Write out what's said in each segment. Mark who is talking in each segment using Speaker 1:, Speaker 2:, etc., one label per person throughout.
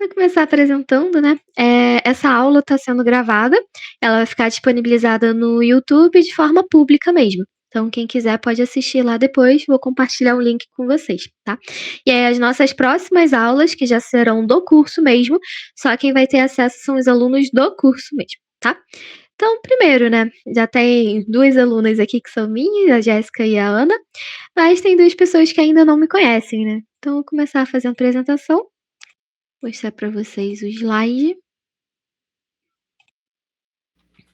Speaker 1: Vou começar apresentando, né? Essa aula está sendo gravada, ela vai ficar disponibilizada no YouTube de forma pública mesmo. Então, quem quiser pode assistir lá depois, vou compartilhar o link com vocês, tá? E aí, as nossas próximas aulas, que já serão do curso mesmo, só quem vai ter acesso são os alunos do curso mesmo, tá? Então, primeiro, né? Já tem duas alunas aqui que são minhas, a Jéssica e a Ana, mas tem duas pessoas que ainda não me conhecem, né? Então, vou começar a fazer a apresentação. Mostrar para vocês o slide.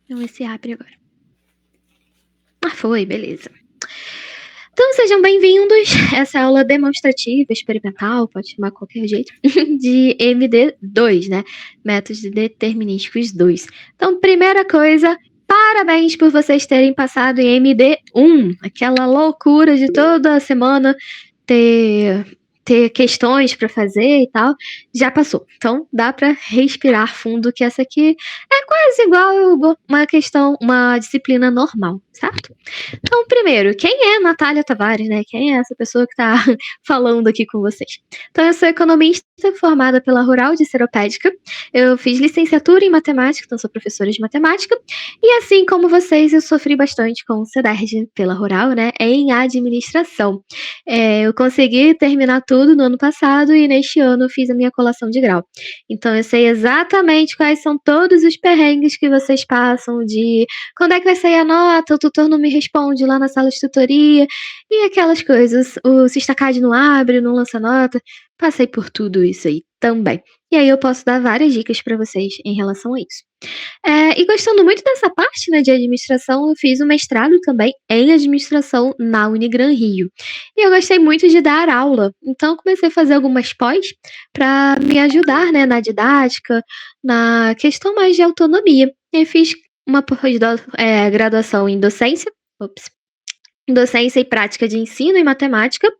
Speaker 1: Vamos ver se abre agora. Foi, beleza. Então, sejam bem-vindos. Essa é a aula demonstrativa, experimental, pode chamar qualquer jeito, de MD2, né? Métodos determinísticos 2. Então, primeira coisa, parabéns por vocês terem passado em MD1, aquela loucura de toda semana ter questões para fazer e tal, já passou. Então, dá para respirar fundo, que essa aqui é quase igual uma disciplina normal, certo? Então, primeiro, quem é Natália Tavares, né? Quem é essa pessoa que está falando aqui com vocês? Então, eu sou economista formada pela Rural de Seropédica. Eu fiz licenciatura em matemática, então sou professora de matemática. E assim como vocês, eu sofri bastante com o CEDERJ pela Rural, né? Em administração. Eu consegui terminar tudo no ano passado e neste ano eu fiz a minha colação de grau. Então, eu sei exatamente quais são todos os perrengues que vocês passam de quando é que vai sair a nota, o tutor não me responde lá na sala de tutoria, e aquelas coisas, o Sistacad não abre, não lança nota, passei por tudo isso aí também. E aí eu posso dar várias dicas para vocês em relação a isso. E gostando muito dessa parte, né, de administração, eu fiz um mestrado também em administração na Unigran Rio. E eu gostei muito de dar aula, então comecei a fazer algumas pós para me ajudar, né, na didática, na questão mais de autonomia. Eu fiz uma graduação em docência e prática de ensino em matemática,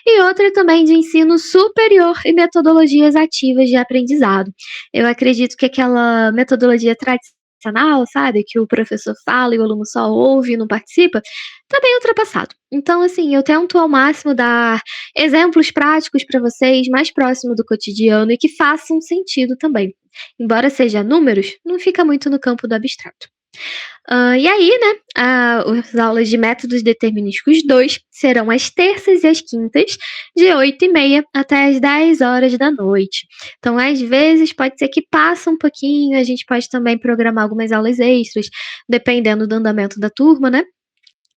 Speaker 1: e outra também de ensino superior e metodologias ativas de aprendizado. Eu acredito que aquela metodologia tradicional, sabe, que o professor fala e o aluno só ouve e não participa, está bem ultrapassado. Então, assim, eu tento ao máximo dar exemplos práticos para vocês, mais próximo do cotidiano e que façam sentido também. Embora seja números, não fica muito no campo do abstrato. E aí, né, as aulas de métodos determinísticos 2 serão às terças e às quintas, de 8h30 até às 10 horas da noite. Então, às vezes, pode ser que passe um pouquinho, a gente pode também programar algumas aulas extras, dependendo do andamento da turma, né?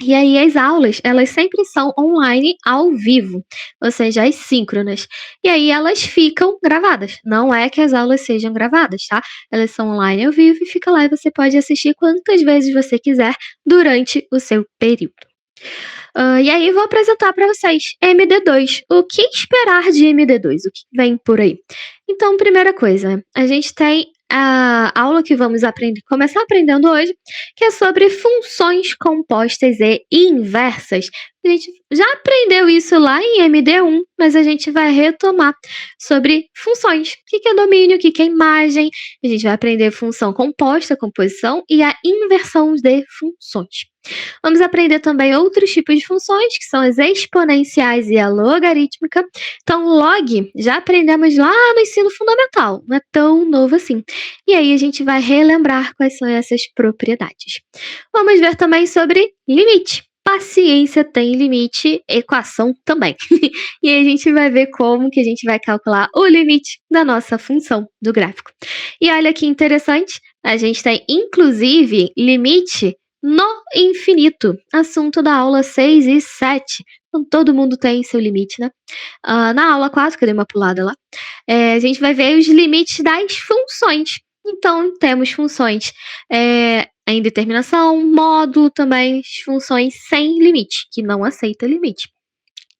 Speaker 1: E aí as aulas, elas sempre são online ao vivo, ou seja, as síncronas. E aí elas ficam gravadas. Não é que as aulas sejam gravadas, tá? Elas são online ao vivo e fica lá e você pode assistir quantas vezes você quiser durante o seu período. E aí vou apresentar para vocês MD2. O que esperar de MD2? O que vem por aí? Então, primeira coisa, a gente tem a aula que vamos começar aprendendo hoje, que é sobre funções compostas e inversas. A gente já aprendeu isso lá em MD1, mas a gente vai retomar sobre funções. O que é domínio, o que é imagem. A gente vai aprender função composta, composição e a inversão de funções. Vamos aprender também outros tipos de funções, que são as exponenciais e a logarítmica. Então, log, já aprendemos lá no ensino fundamental, não é tão novo assim. E aí a gente vai relembrar quais são essas propriedades. Vamos ver também sobre limite. Paciência tem limite, equação também. E aí a gente vai ver como que a gente vai calcular o limite da nossa função do gráfico. E olha que interessante, a gente tem inclusive limite no infinito, assunto da aula 6 e 7. Então, todo mundo tem seu limite, né? Na aula 4, que eu dei uma pulada lá, a gente vai ver os limites das funções. Então, temos funções em determinação, módulo também, funções sem limite, que não aceita limite.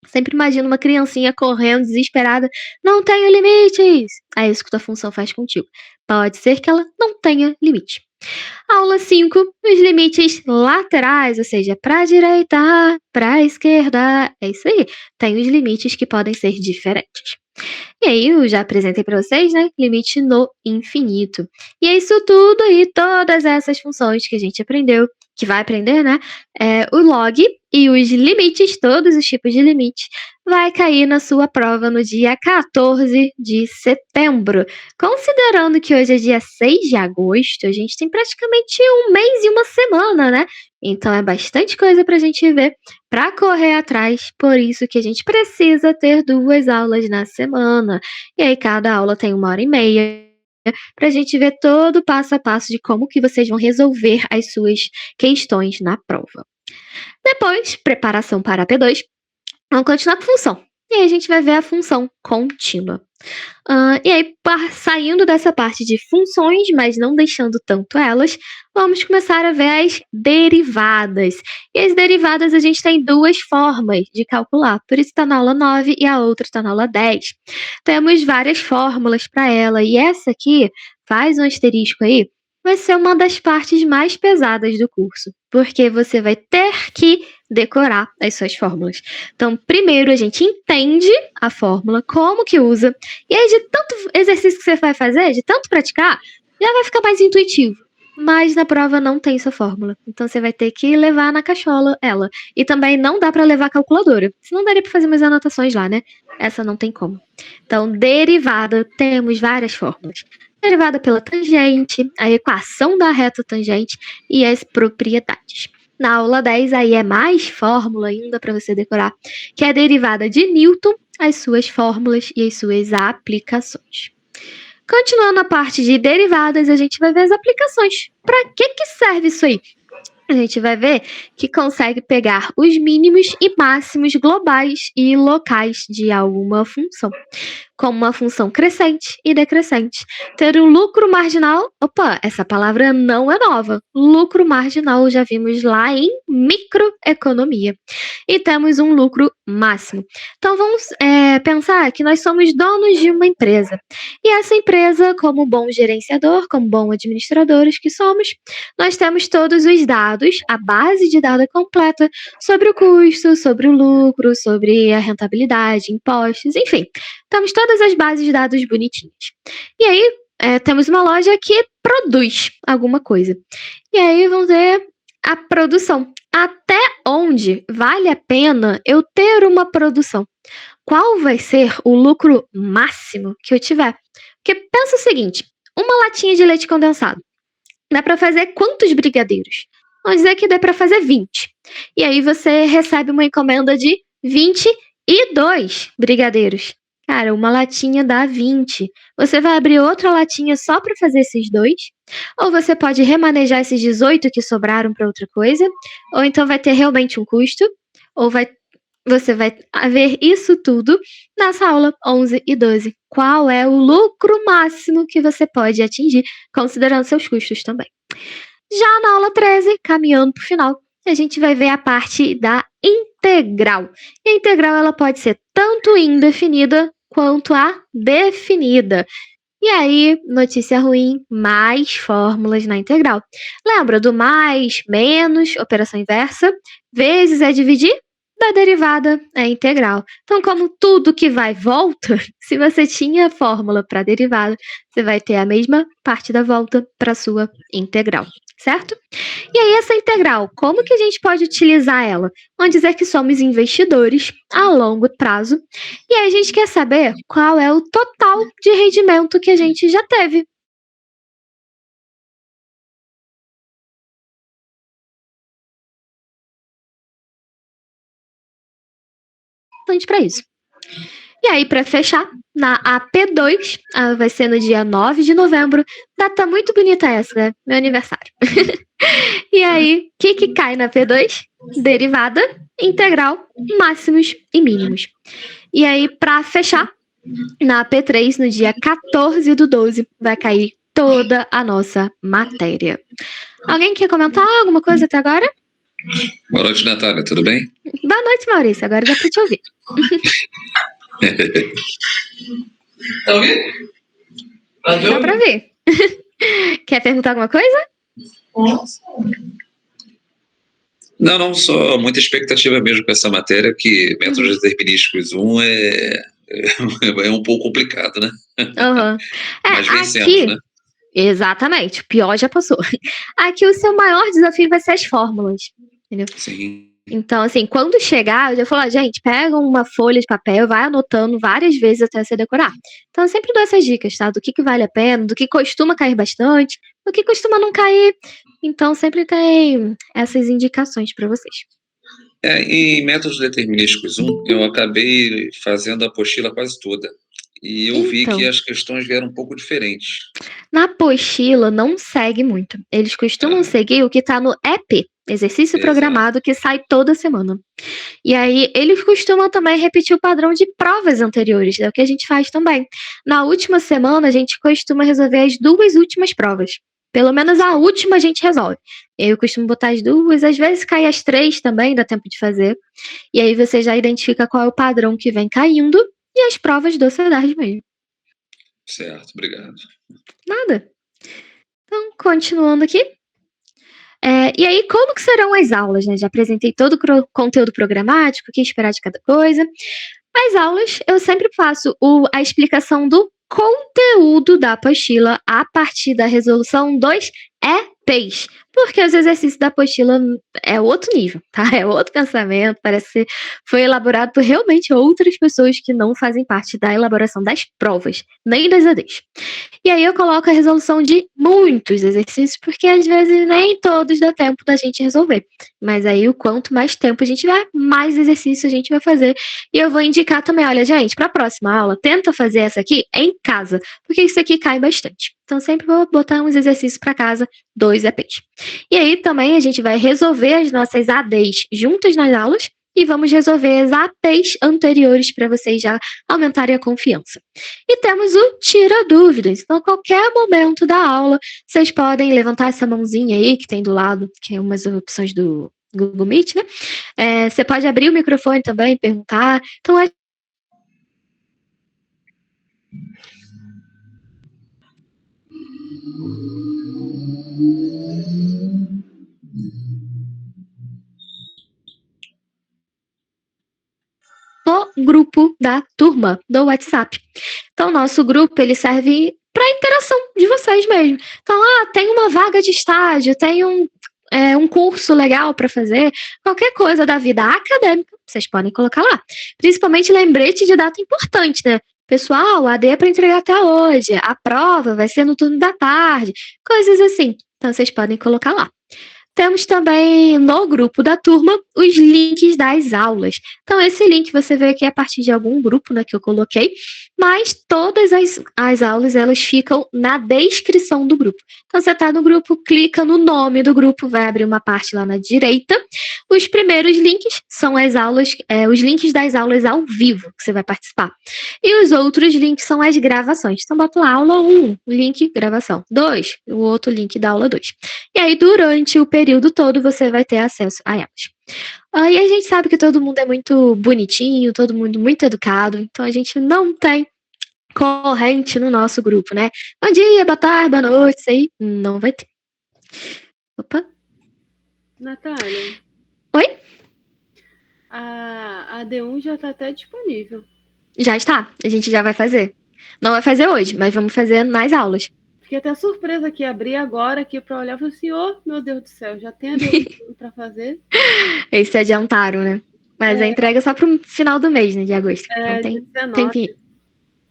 Speaker 1: Sempre imagina uma criancinha correndo, desesperada, não tenho limites! É isso que tua função faz contigo. Pode ser que ela não tenha limite. Aula 5, os limites laterais, ou seja, para a direita, para a esquerda, é isso aí. Tem os limites que podem ser diferentes. E aí, eu já apresentei para vocês, né? Limite no infinito. E é isso tudo aí, todas essas funções que a gente aprendeu, que vai aprender, né? O log e os limites, todos os tipos de limite, vai cair na sua prova no dia 14 de setembro. Considerando que hoje é dia 6 de agosto, a gente tem praticamente um mês e uma semana, né? Então é bastante coisa pra gente ver, pra correr atrás. Por isso que a gente precisa ter 2 aulas na semana. E aí cada aula tem 1h30 pra gente ver todo o passo a passo de como que vocês vão resolver as suas questões na prova. Depois, preparação para a P2. Vamos continuar com função. E aí a gente vai ver a função contínua. E aí, saindo dessa parte de funções, mas não deixando tanto elas, vamos começar a ver as derivadas. E as derivadas a gente tem 2 formas de calcular, por isso está na aula 9 e a outra está na aula 10. Temos várias fórmulas para ela, e essa aqui, faz um asterisco aí, vai ser uma das partes mais pesadas do curso, porque você vai ter que decorar as suas fórmulas. Então, primeiro a gente entende a fórmula, como que usa, e aí de tanto exercício que você vai fazer, de tanto praticar, já vai ficar mais intuitivo. Mas na prova não tem essa fórmula. Então você vai ter que levar na cachola ela. E também não dá para levar a calculadora. Senão daria para fazer umas anotações lá, né? Essa não tem como. Então, derivada, temos várias fórmulas. Derivada pela tangente, a equação da reta tangente e as propriedades. Na aula 10, aí é mais fórmula ainda para você decorar, que é a derivada de Newton, as suas fórmulas e as suas aplicações. Continuando a parte de derivadas, a gente vai ver as aplicações. Para que serve isso aí? A gente vai ver que consegue pegar os mínimos e máximos globais e locais de alguma função, como uma função crescente e decrescente. Ter um lucro marginal, opa, essa palavra não é nova. Lucro marginal já vimos lá em microeconomia. E temos um lucro máximo. Então vamos pensar que nós somos donos de uma empresa. E essa empresa, como bom gerenciador, como bom administradores que somos, nós temos todos os dados, a base de dados completa sobre o custo, sobre o lucro, sobre a rentabilidade, impostos, enfim. Temos todas as bases de dados bonitinhas. E aí, temos uma loja que produz alguma coisa. E aí vamos ver a produção. Até onde vale a pena eu ter uma produção? Qual vai ser o lucro máximo que eu tiver? Porque pensa o seguinte, uma latinha de leite condensado. Dá para fazer quantos brigadeiros? Vamos dizer que dá para fazer 20. E aí você recebe uma encomenda de 22 brigadeiros. Cara, uma latinha dá 20. Você vai abrir outra latinha só para fazer esses 2? Ou você pode remanejar esses 18 que sobraram para outra coisa? Ou então vai ter realmente um custo? Ou você vai ver isso tudo nessa aula 11 e 12. Qual é o lucro máximo que você pode atingir, considerando seus custos também. Já na aula 13, caminhando para o final, a gente vai ver a parte da integral. E a integral ela pode ser tanto indefinida quanto a definida. E aí, notícia ruim, mais fórmulas na integral. Lembra do mais, menos, operação inversa, vezes é dividir? Da derivada é integral. Então, como tudo que vai volta, se você tinha fórmula para derivada, você vai ter a mesma parte da volta para sua integral, certo? E aí, essa integral, como que a gente pode utilizar ela? Vamos dizer que somos investidores a longo prazo e aí a gente quer saber qual é o total de rendimento que a gente já teve. Para isso. E aí, para fechar, na AP2, vai ser no dia 9 de novembro. Data muito bonita essa, né? Meu aniversário. E aí, o que cai na P2? Derivada, integral, máximos e mínimos. E aí, para fechar, na P3, no dia 14 do 12, vai cair toda a nossa matéria. Alguém quer comentar alguma coisa até agora?
Speaker 2: Boa noite, Natália, tudo bem?
Speaker 1: Boa noite, Maurício. Agora dá para te ouvir.
Speaker 2: Tá ouvindo?
Speaker 1: Dá para ver. Quer perguntar alguma coisa?
Speaker 2: Não, só muita expectativa mesmo com essa matéria, que métodos determinísticos 1 é um pouco complicado, né?
Speaker 1: Uhum.
Speaker 2: Mas vencemos,
Speaker 1: aqui,
Speaker 2: né?
Speaker 1: Exatamente, o pior já passou. Aqui o seu maior desafio vai ser as fórmulas, entendeu?
Speaker 2: Sim.
Speaker 1: Então, assim, quando chegar, eu já falo, gente, pega uma folha de papel, vai anotando várias vezes até você decorar. Então, eu sempre dou essas dicas, tá? Do que vale a pena, do que costuma cair bastante, do que costuma não cair. Então, sempre tem essas indicações para vocês.
Speaker 2: Em métodos determinísticos 1, eu acabei fazendo a apostila quase toda. E eu vi que
Speaker 1: Então,
Speaker 2: as questões vieram um pouco diferentes.
Speaker 1: na apostila não segue muito. Eles costumam
Speaker 2: Aham,
Speaker 1: seguir o que tá no EP, exercício
Speaker 2: exato.
Speaker 1: programado, que sai toda semana. E aí, eles costumam também repetir o padrão de provas anteriores, é o que a gente faz também. Na última semana, a gente costuma resolver as 2 últimas provas. Pelo menos a última a gente resolve. Eu costumo botar as 2, às vezes cai as 3 também, dá tempo de fazer. E aí você já identifica qual é o padrão que vem caindo e as provas do CEDARS mesmo.
Speaker 2: Certo, obrigado.
Speaker 1: Nada. Então, continuando aqui. E aí, como que serão as aulas, né? Já apresentei todo o conteúdo programático, o que esperar de cada coisa. As aulas, eu sempre faço a explicação do conteúdo da apostila a partir da resolução dos EPs. Porque os exercícios da apostila é outro nível, tá? É outro pensamento, parece que foi elaborado por realmente outras pessoas que não fazem parte da elaboração das provas, nem das ADs. E aí eu coloco a resolução de muitos exercícios, porque às vezes nem todos dá tempo da gente resolver. Mas aí o quanto mais tempo a gente tiver, mais exercício a gente vai fazer. E eu vou indicar também, olha, gente, para a próxima aula, tenta fazer essa aqui em casa, porque isso aqui cai bastante. Então sempre vou botar uns exercícios para casa, 2 EPs. E aí também a gente vai resolver as nossas ADs juntas nas aulas e vamos resolver as APs anteriores para vocês já aumentarem a confiança. E temos o tira dúvidas. Então, a qualquer momento da aula, vocês podem levantar essa mãozinha aí que tem do lado, que é umas opções do Google Meet, né? Você pode abrir o microfone também, perguntar. Então, no grupo da turma do WhatsApp. Então, nosso grupo ele serve para interação de vocês mesmo. Então, tem uma vaga de estágio, tem um curso legal para fazer, qualquer coisa da vida acadêmica, vocês podem colocar lá. Principalmente lembrete de data importante, né? Pessoal, a AD é para entregar até hoje, a prova vai ser no turno da tarde, coisas assim. Então, vocês podem colocar lá. Temos também no grupo da turma os links das aulas. Então, esse link você vê aqui a partir de algum grupo, né, que eu coloquei, mas todas as aulas elas ficam na descrição do grupo. Então, você está no grupo, clica no nome do grupo, vai abrir uma parte lá na direita. Os primeiros links são as aulas, os links das aulas ao vivo que você vai participar. E os outros links são as gravações. Então, bota lá aula 1, link gravação. 2, o outro link da aula 2. E aí, durante o período todo, você vai ter acesso a elas. E a gente sabe que todo mundo é muito bonitinho, todo mundo muito educado, então a gente não tem corrente no nosso grupo, né? Bom dia, boa tarde, boa noite, isso aí não vai ter. Opa.
Speaker 3: Natália.
Speaker 1: Oi?
Speaker 3: A D1 já está até disponível.
Speaker 1: Já está, a gente já vai fazer. Não vai fazer hoje, mas vamos fazer nas aulas.
Speaker 3: Fiquei até surpresa que abri agora aqui para olhar e falei assim, meu Deus do céu, já tem a D1 para fazer?
Speaker 1: Eles se adiantaram, né? Mas a entrega é só pro final do mês, né, de agosto. Então tem
Speaker 3: 19.
Speaker 1: tempinho.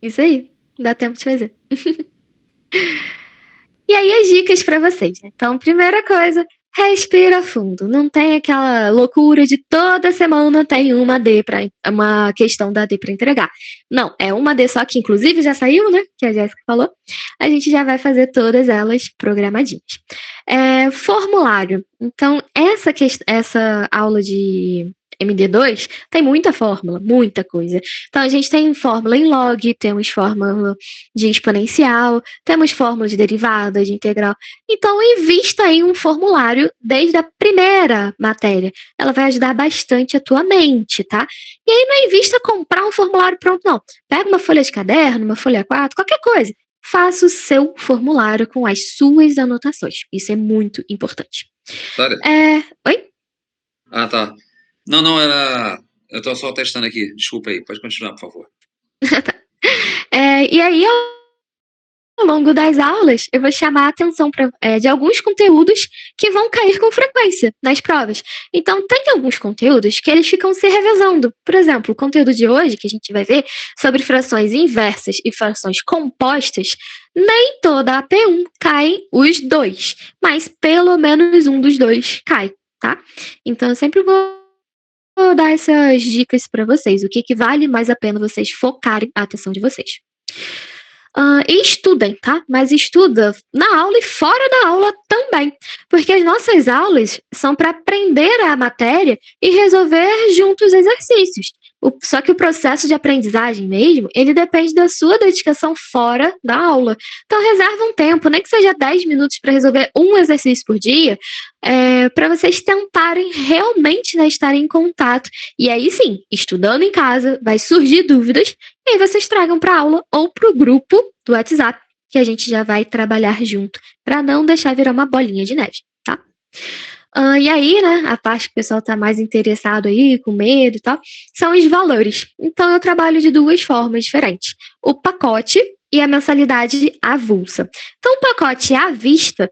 Speaker 1: Isso aí, dá tempo de fazer. E aí as dicas para vocês, né? Então, primeira coisa, respira fundo. Não tem aquela loucura de toda semana tem uma questão da D para entregar. Não, é uma D só que inclusive já saiu, né? Que a Jéssica falou. A gente já vai fazer todas elas programadinhas. Formulário. Então, essa aula de MD2 tem muita fórmula, muita coisa. Então, a gente tem fórmula em log, temos fórmula de exponencial, temos fórmula de derivada, de integral. Então, invista em um formulário desde a primeira matéria. Ela vai ajudar bastante a tua mente, tá? E aí, não invista comprar um formulário pronto, não. Pega uma folha de caderno, uma folha 4, qualquer coisa. Faça o seu formulário com as suas anotações. Isso é muito importante.
Speaker 2: Clara?
Speaker 1: Oi?
Speaker 2: Ah, tá. Não, era... Eu tô só testando aqui. Desculpa aí. Pode continuar, por favor.
Speaker 1: E aí, ao ao longo das aulas, eu vou chamar a atenção de alguns conteúdos que vão cair com frequência nas provas. Então, tem alguns conteúdos que eles ficam se revezando. Por exemplo, o conteúdo de hoje, que a gente vai ver sobre frações inversas e frações compostas, nem toda a P1 cai os dois, mas pelo menos um dos dois cai, tá? Então, eu sempre vou dar essas dicas para vocês, o que vale mais a pena vocês focarem a atenção de vocês. E estudem, tá? Mas estuda na aula e fora da aula também, porque as nossas aulas são para aprender a matéria e resolver juntos exercícios. Só que o processo de aprendizagem mesmo, ele depende da sua dedicação fora da aula. Então, reserva um tempo, nem que seja 10 minutos para resolver um exercício por dia, para vocês tentarem realmente, né, estarem em contato. E aí sim, estudando em casa, vai surgir dúvidas, e aí vocês tragam para a aula ou para o grupo do WhatsApp, que a gente já vai trabalhar junto, para não deixar virar uma bolinha de neve, tá? E aí, né, a parte que o pessoal está mais interessado aí, com medo e tal, são os valores. Então, eu trabalho de duas formas diferentes. O pacote e a mensalidade avulsa. Então, o pacote à vista,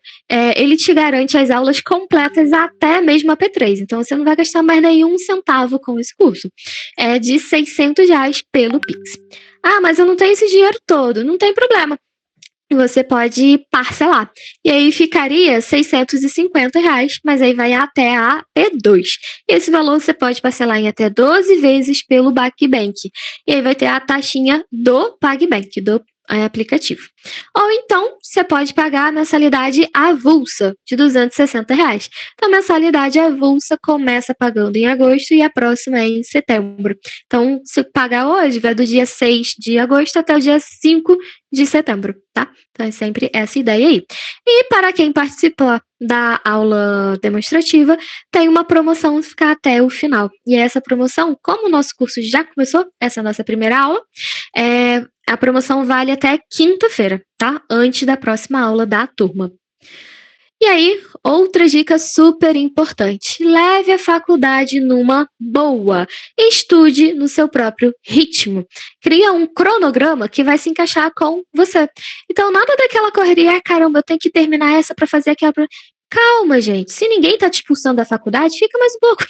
Speaker 1: ele te garante as aulas completas até mesmo a P3. Então, você não vai gastar mais nenhum centavo com esse curso. É de R$600 pelo Pix. Ah, mas eu não tenho esse dinheiro todo. Não tem problema. Você pode parcelar. E aí ficaria R$650, mas aí vai até a P2. E esse valor você pode parcelar em até 12 vezes pelo PagBank. E aí vai ter a taxinha do PagBank, do aplicativo. Ou então, você pode pagar a mensalidade avulsa de R$260. Então, a mensalidade avulsa começa pagando em agosto e a próxima é em setembro. Então, se pagar hoje, vai do dia 6 de agosto até o dia 5 de setembro, tá? Então, é sempre essa ideia aí. E para quem participa da aula demonstrativa, tem uma promoção que fica até o final. E essa promoção, como o nosso curso já começou, essa é a nossa primeira aula, a promoção vale até quinta-feira, tá? Antes da próxima aula da turma. E aí, outra dica super importante. Leve a faculdade numa boa. Estude no seu próprio ritmo. Cria um cronograma que vai se encaixar com você. Então, nada daquela correria, caramba, eu tenho que terminar essa para fazer aquela... Calma, gente. Se ninguém tá te expulsando da faculdade, fica mais um pouco.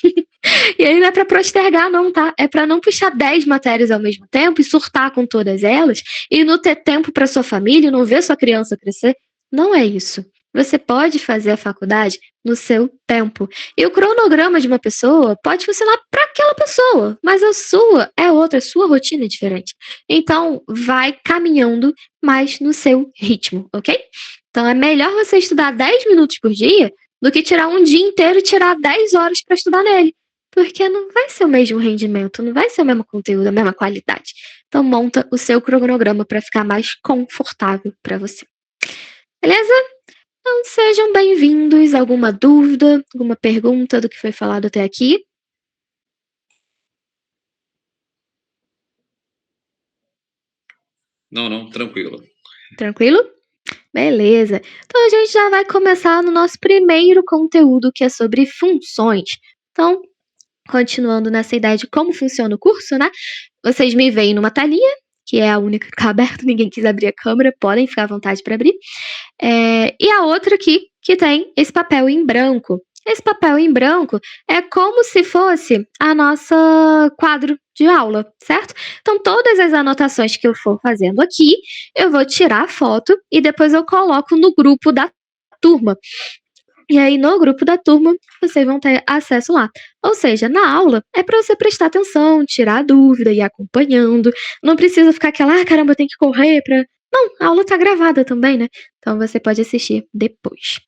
Speaker 1: E aí não é para postergar, não, tá? É para não puxar 10 matérias ao mesmo tempo e surtar com todas elas e não ter tempo para sua família e não ver sua criança crescer. Não é isso. Você pode fazer a faculdade no seu tempo. E o cronograma de uma pessoa pode funcionar para aquela pessoa, mas a sua é outra, a sua rotina é diferente. Então, vai caminhando mais no seu ritmo, ok? Então, é melhor você estudar 10 minutos por dia do que tirar um dia inteiro e tirar 10 horas para estudar nele. Porque não vai ser o mesmo rendimento, não vai ser o mesmo conteúdo, a mesma qualidade. Então, monta o seu cronograma para ficar mais confortável para você. Beleza? Então, sejam bem-vindos. Alguma dúvida, alguma pergunta do que foi falado até aqui?
Speaker 2: Não, tranquilo.
Speaker 1: Tranquilo? Beleza. Então, a gente já vai começar no nosso primeiro conteúdo, que é sobre funções. Então, continuando nessa ideia de como funciona o curso, né? Vocês me veem numa telinha, que é a única que está aberta, ninguém quis abrir a câmera, podem ficar à vontade para abrir. E a outra aqui, que tem esse papel em branco. Esse papel em branco é como se fosse a nossa quadro de aula, certo? Então, todas as anotações que eu for fazendo aqui, eu vou tirar a foto e depois eu coloco no grupo da turma. E aí, no grupo da turma, vocês vão ter acesso lá. Ou seja, na aula, é para você prestar atenção, tirar a dúvida e ir acompanhando. Não precisa ficar aquela, caramba, eu tenho que correr para... Não, a aula tá gravada também, né? Então, você pode assistir depois.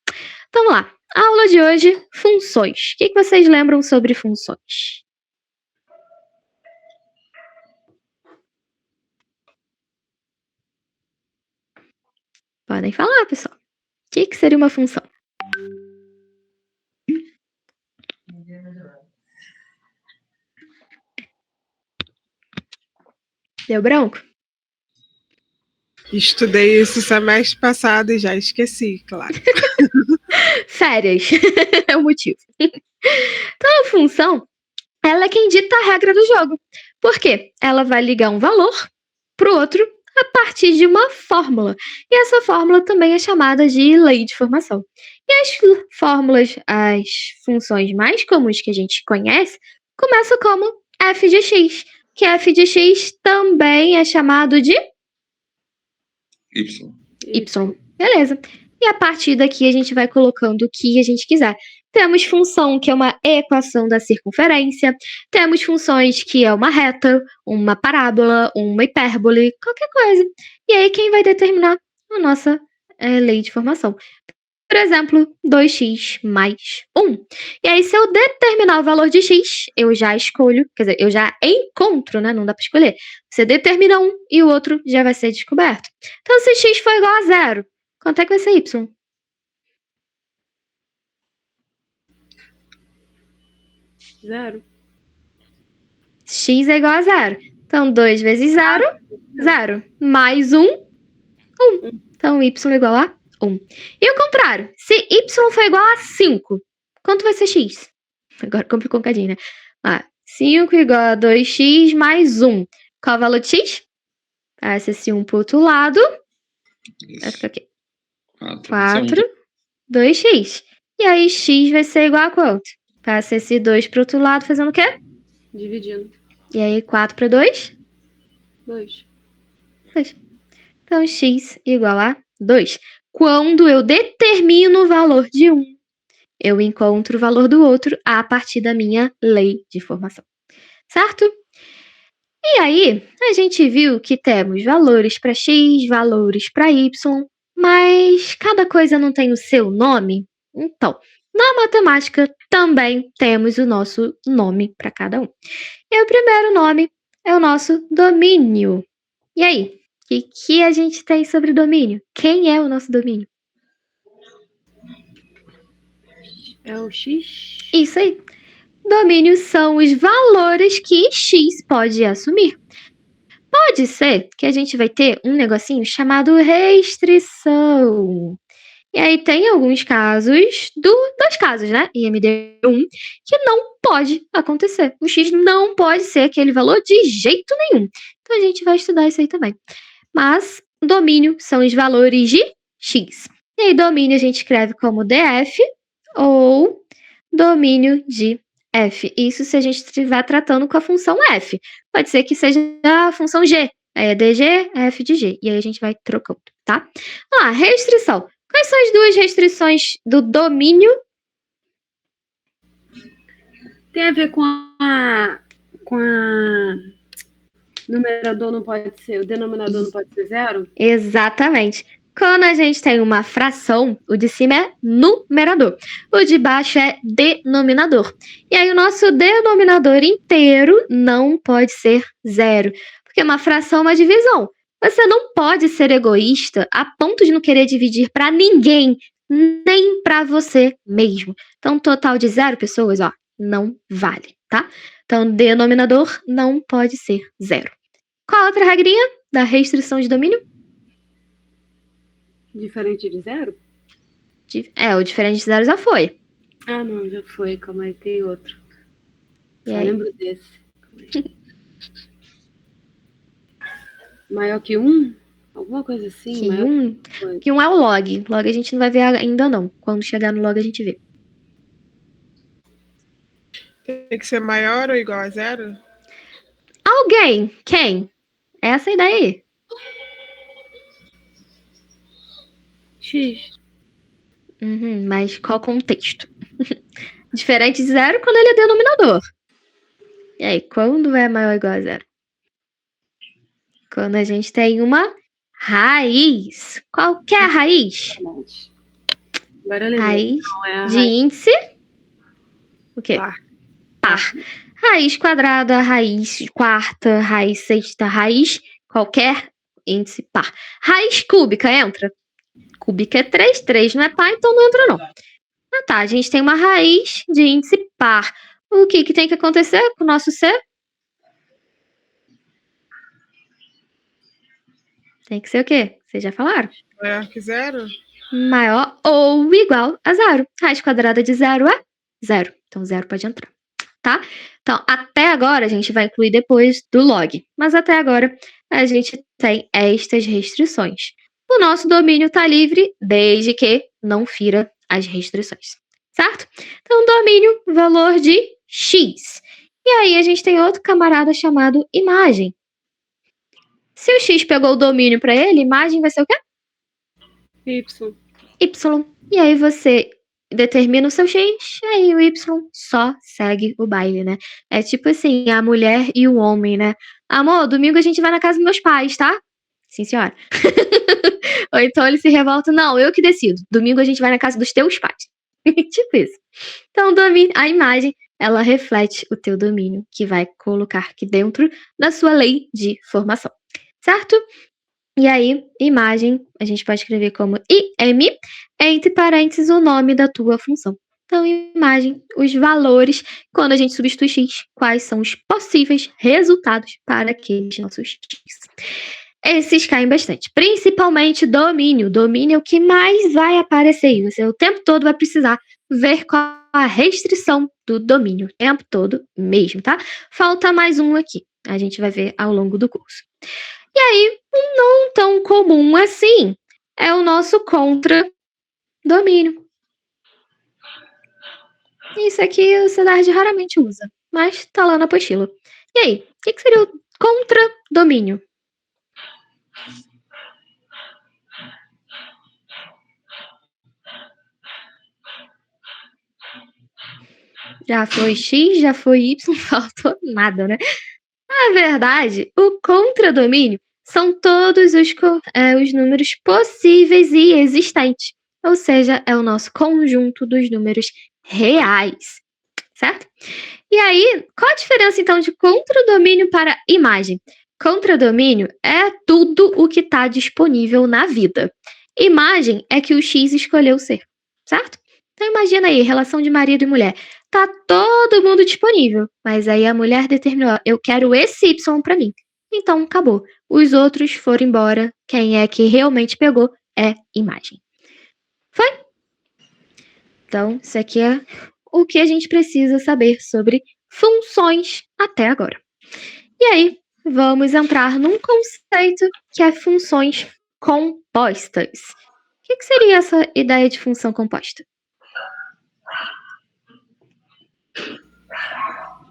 Speaker 1: Então, vamos lá. A aula de hoje, funções. O que vocês lembram sobre funções? Podem falar, pessoal. O que seria uma função? Deu branco?
Speaker 4: Estudei isso semestre passado e já esqueci, claro.
Speaker 1: Férias. É o motivo. Então, a função, ela é quem dita a regra do jogo. Por quê? Ela vai ligar um valor para o outro a partir de uma fórmula. E essa fórmula também é chamada de lei de formação. E as fórmulas, as funções mais comuns que a gente conhece, começam como f de x, que f de x também é chamado de y. Beleza. E a partir daqui a gente vai colocando o que a gente quiser. Temos função que é uma equação da circunferência, temos funções que é uma reta, uma parábola, uma hipérbole, qualquer coisa. E aí quem vai determinar a nossa lei de formação? Por exemplo, 2x mais 1. E aí se eu determinar o valor de x, eu já escolho, quer dizer, eu já encontro, né? Não dá para escolher. Você determina um e o outro já vai ser descoberto. Então se x for igual a 0, quanto é que vai ser y?
Speaker 3: 0.
Speaker 1: X é igual a 0. Então, 2 vezes 0, 0. Mais 1, 1. Então, y é igual a 1. E o contrário, se y for igual a 5, quanto vai ser x? Agora complicou um bocadinho, né? 5 igual a 2x mais 1. Qual é o valor de x? Passa esse 1 para o outro lado. Vai ficar aqui. 4, 2x. E aí, x vai ser igual a quanto? Passa esse 2 para o outro lado, fazendo o quê?
Speaker 3: Dividindo.
Speaker 1: E aí, 4 para 2?
Speaker 3: 2.
Speaker 1: 2. Então, x igual a 2. Quando eu determino o valor de um, eu encontro o valor do outro a partir da minha lei de formação. Certo? E aí, a gente viu que temos valores para x, valores para y, mas cada coisa não tem o seu nome? Então, na matemática também temos o nosso nome para cada um. E o primeiro nome é o nosso domínio. E aí, o que a gente tem sobre domínio? Quem é o nosso domínio?
Speaker 3: É o x?
Speaker 1: Isso aí. Domínios são os valores que x pode assumir. Pode ser que a gente vai ter um negocinho chamado restrição. E aí tem alguns casos, dois casos, né? IMD1, que não pode acontecer. O x não pode ser aquele valor de jeito nenhum. Então a gente vai estudar isso aí também. Mas domínio são os valores de x. E aí domínio a gente escreve como df ou domínio de f. Isso se a gente estiver tratando com a função f. Pode ser que seja a função g. Aí é dg, f de g. E aí a gente vai trocando, tá? Vamos lá, restrição. Quais são as duas restrições do domínio?
Speaker 3: Tem a ver com a numerador não pode ser, o denominador não pode ser 0?
Speaker 1: Exatamente. Quando a gente tem uma fração, o de cima é numerador, o de baixo é denominador. E aí o nosso denominador inteiro não pode ser 0, porque uma fração é uma divisão. Você não pode ser egoísta a ponto de não querer dividir para ninguém, nem para você mesmo. Então, um total de 0 pessoas, ó, não vale, tá? Então, denominador não pode ser 0. Qual a outra regrinha da restrição de domínio?
Speaker 3: Diferente de 0?
Speaker 1: O diferente de 0 já foi.
Speaker 3: Ah, não, já foi. Calma aí, tem outro.
Speaker 1: E
Speaker 3: Só
Speaker 1: aí?
Speaker 3: lembro desse. Maior que 1? Alguma coisa assim?
Speaker 1: Que
Speaker 3: maior
Speaker 1: um,
Speaker 3: coisa.
Speaker 1: que um é o log. Log a gente não vai ver ainda não. Quando chegar no log a gente vê.
Speaker 4: Tem que ser maior ou igual a 0?
Speaker 1: Alguém. Quem? Essa ideia aí.
Speaker 3: X.
Speaker 1: Mas qual contexto? Diferente de 0 quando ele é denominador. E aí, quando é maior ou igual a 0? Quando a gente tem uma raiz. Qual que é a raiz?
Speaker 3: Agora eu lembrei.
Speaker 1: Raiz
Speaker 3: Não, é a
Speaker 1: de índice. O quê?
Speaker 4: Par.
Speaker 1: Raiz quadrada, raiz quarta, raiz sexta, raiz qualquer índice par. Raiz cúbica entra? Cúbica é 3, 3 não é par, então não entra não. Ah tá, a gente tem uma raiz de índice par. O que tem que acontecer com o nosso C? Tem que ser o quê? Vocês já falaram?
Speaker 4: Maior que 0?
Speaker 1: Maior ou igual a 0. Raiz quadrada de 0 é 0. Então 0 pode entrar, tá? Então, até agora a gente vai incluir depois do log. Mas até agora a gente tem estas restrições. O nosso domínio está livre desde que não fira as restrições, certo? Então, domínio, valor de x. E aí a gente tem outro camarada chamado imagem. Se o x pegou o domínio para ele, imagem vai ser o quê?
Speaker 3: Y.
Speaker 1: Y. E aí você determina o seu x, aí o y só segue o baile, né? É tipo assim, a mulher e o homem, né? Amor, domingo a gente vai na casa dos meus pais, tá? Sim, senhora. Ou então ele se revolta, não, eu que decido. Domingo a gente vai na casa dos teus pais. Tipo isso. Então, a imagem, ela reflete o teu domínio, que vai colocar aqui dentro da sua lei de formação, certo? E aí, imagem, a gente pode escrever como IM, entre parênteses, o nome da tua função. Então, imagem, os valores, quando a gente substitui x, quais são os possíveis resultados para aqueles nossos x. Esses caem bastante, principalmente domínio. Domínio é o que mais vai aparecer. Você o tempo todo vai precisar ver qual a restrição do domínio. O tempo todo mesmo, tá? Falta mais um aqui. A gente vai ver ao longo do curso. E aí, um não tão comum assim é o nosso contra-domínio. Isso aqui o CEDARD raramente usa, mas tá lá na apostila. E aí, o que seria o contra-domínio? Já foi X, já foi Y, faltou nada, né? Na verdade, o contradomínio são todos os números possíveis e existentes. Ou seja, é o nosso conjunto dos números reais, certo? E aí, qual a diferença então de contradomínio para imagem? Contradomínio é tudo o que está disponível na vida. Imagem é que o X escolheu ser, certo? Então imagina aí, relação de marido e mulher. Tá todo mundo disponível, mas aí a mulher determinou, eu quero esse Y para mim. Então acabou. Os outros foram embora. Quem é que realmente pegou é imagem. Foi? Então, isso aqui é o que a gente precisa saber sobre funções até agora. E aí, vamos entrar num conceito que é funções compostas. O que seria essa ideia de função composta?